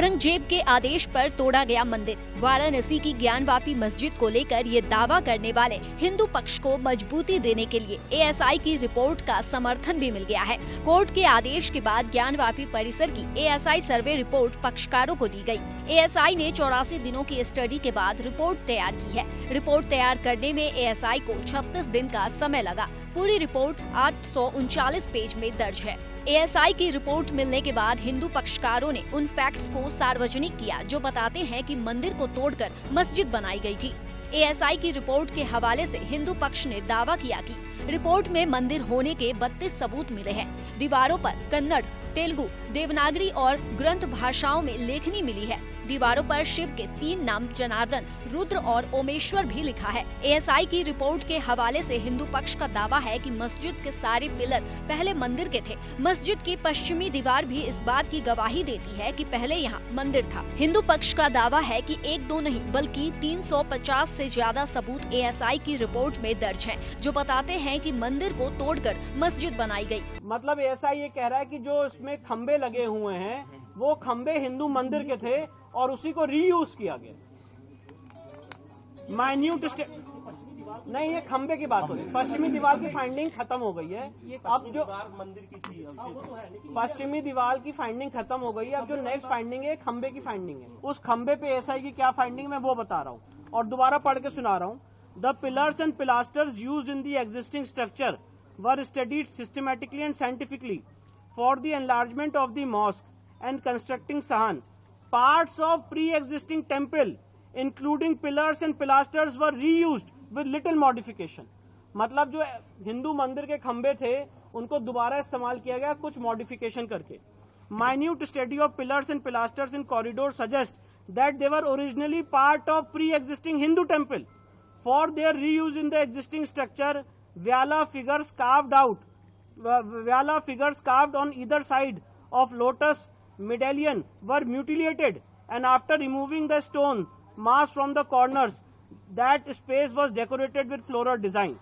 औरंगजेब के आदेश पर तोड़ा गया मंदिर। वाराणसी की ज्ञानवापी मस्जिद को लेकर ये दावा करने वाले हिंदू पक्ष को मजबूती देने के लिए एएसआई की रिपोर्ट का समर्थन भी मिल गया है। कोर्ट के आदेश के बाद ज्ञानवापी परिसर की एएसआई सर्वे रिपोर्ट पक्षकारों को दी गई। एएसआई ने 84 दिनों की स्टडी के बाद रिपोर्ट तैयार की है। रिपोर्ट तैयार करने में एएसआई को 36 दिन का समय लगा। पूरी रिपोर्ट 839 पेज में दर्ज है। एएसआई की रिपोर्ट मिलने के बाद हिंदू पक्षकारों ने उन फैक्ट्स को सार्वजनिक किया जो बताते हैं कि मंदिर को तोड़कर मस्जिद बनाई गई थी। एएसआई की रिपोर्ट के हवाले से हिंदू पक्ष ने दावा किया कि रिपोर्ट में मंदिर होने के 32 सबूत मिले हैं। दीवारों पर कन्नड़, तेलुगु, देवनागरी और ग्रंथ भाषाओं में लेखनी मिली है। दीवारों पर शिव के 3 नाम जनार्दन, रुद्र और ओमेश्वर भी लिखा है। एएसआई की रिपोर्ट के हवाले से हिंदू पक्ष का दावा है कि मस्जिद के सारे पिलर पहले मंदिर के थे। मस्जिद की पश्चिमी दीवार भी इस बात की गवाही देती है कि पहले यहाँ मंदिर था। हिंदू पक्ष का दावा है कि 1-2 नहीं बल्कि 350 से ज्यादा सबूत एएसआई की रिपोर्ट में दर्ज हैं, जो बताते हैं कि मंदिर को तोड़कर मस्जिद बनाई गई। मतलब एएसआई ये कह रहा है कि जो इसमें खंबे लगे हुए हैं वो खंबे हिंदू मंदिर के थे और उसी को रीयूज किया गया। माइन्यूट नहीं, ये खंबे की बात हो रही है। पश्चिमी दीवार की फाइंडिंग खत्म हो गई है। अब जो मंदिर की थी पश्चिमी दीवार की फाइंडिंग खत्म हो गई है। अब जो नेक्स्ट फाइंडिंग है खंबे की फाइंडिंग है। उस खंबे पे एएसआई की क्या फाइंडिंग मैं वो बता रहा हूँ और दोबारा पढ़ के सुना रहा हूँ। The pillars and pilasters used in the existing structure were studied systematically and scientifically for the enlargement of the mosque and constructing sahan. Parts of pre-existing temple, including pillars and pilasters, were reused with little modification. मतलब जो हिंदू मंदिर के खंबे थे उनको दोबारा इस्तेमाल किया गया कुछ मॉडिफिकेशन करके। Minute study of pillars and pilasters in corridor suggests that they were originally part of pre-existing Hindu temple. For their reuse in the existing structure, Vyala figures carved on either side of lotus medallion were mutilated, and after removing the stone mass from the corners, that space was decorated with floral design.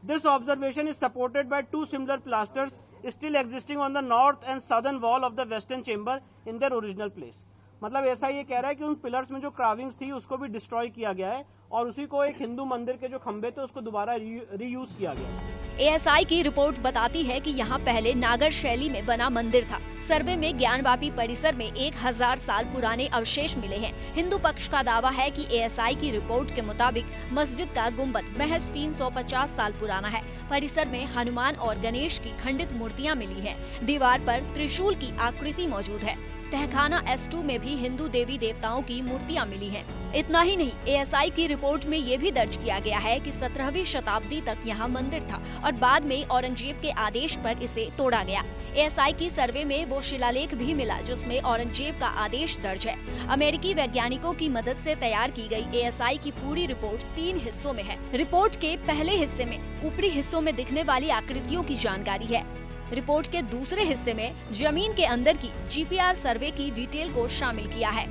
This observation is supported by 2 similar pilasters still existing on the north and southern wall of the western chamber in their original place. मतलब ऐसा ये कह रहा है कि उन pillars में जो क्राविंग्स थी उसको भी डिस्ट्रॉय किया गया है और उसी को एक हिंदू मंदिर के जो खंबे थे उसको दोबारा रीयूज किया गया है। एएसआई की रिपोर्ट बताती है कि यहाँ पहले नागर शैली में बना मंदिर था। सर्वे में ज्ञानवापी परिसर में 1000 साल पुराने अवशेष मिले हैं। हिंदू पक्ष का दावा है कि एएसआई की रिपोर्ट के मुताबिक मस्जिद का गुम्बद महज 350 साल पुराना है। परिसर में हनुमान और गणेश की खंडित मूर्तियाँ मिली हैं। दीवार पर त्रिशूल की आकृति मौजूद है। तहखाना S2 में भी हिंदू देवी देवताओं की मूर्तियां मिली हैं। इतना ही नहीं, एएसआई की रिपोर्ट में ये भी दर्ज किया गया है कि 17वीं शताब्दी तक यहाँ मंदिर था और बाद में औरंगजेब के आदेश पर इसे तोड़ा गया। एएसआई की सर्वे में वो शिलालेख भी मिला जिसमें औरंगजेब का आदेश दर्ज है। अमेरिकी वैज्ञानिकों की मदद से तैयार की गई एएसआई की पूरी रिपोर्ट 3 हिस्सों में है। रिपोर्ट के पहले हिस्से में ऊपरी हिस्सों में दिखने वाली आकृतियों की जानकारी है। रिपोर्ट के दूसरे हिस्से में जमीन के अंदर की जीपीआर सर्वे की डिटेल को शामिल किया है।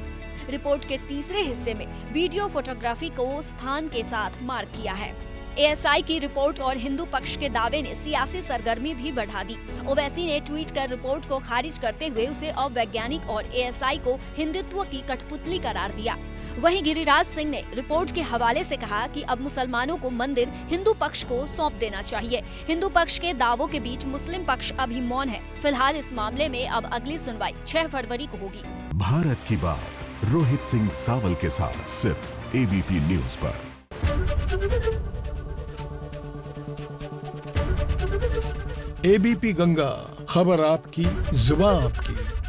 रिपोर्ट के तीसरे हिस्से में वीडियो फोटोग्राफी को स्थान के साथ मार्क किया है। एएसआई की रिपोर्ट और हिंदू पक्ष के दावे ने सियासी सरगर्मी भी बढ़ा दी। ओवैसी ने ट्वीट कर रिपोर्ट को खारिज करते हुए उसे अवैज्ञानिक और एएसआई को हिंदुत्व की कठपुतली करार दिया। वहीं गिरिराज सिंह ने रिपोर्ट के हवाले से कहा कि अब मुसलमानों को मंदिर हिंदू पक्ष को सौंप देना चाहिए। हिंदू पक्ष के दावों के बीच मुस्लिम पक्ष अभी मौन है। फिलहाल इस मामले में अब अगली सुनवाई 6 फरवरी को होगी। भारत की बात रोहित सिंह सावल के साथ सिर्फ एबीपी न्यूज पर। एबीपी गंगा, खबर आपकी, जुबान आपकी।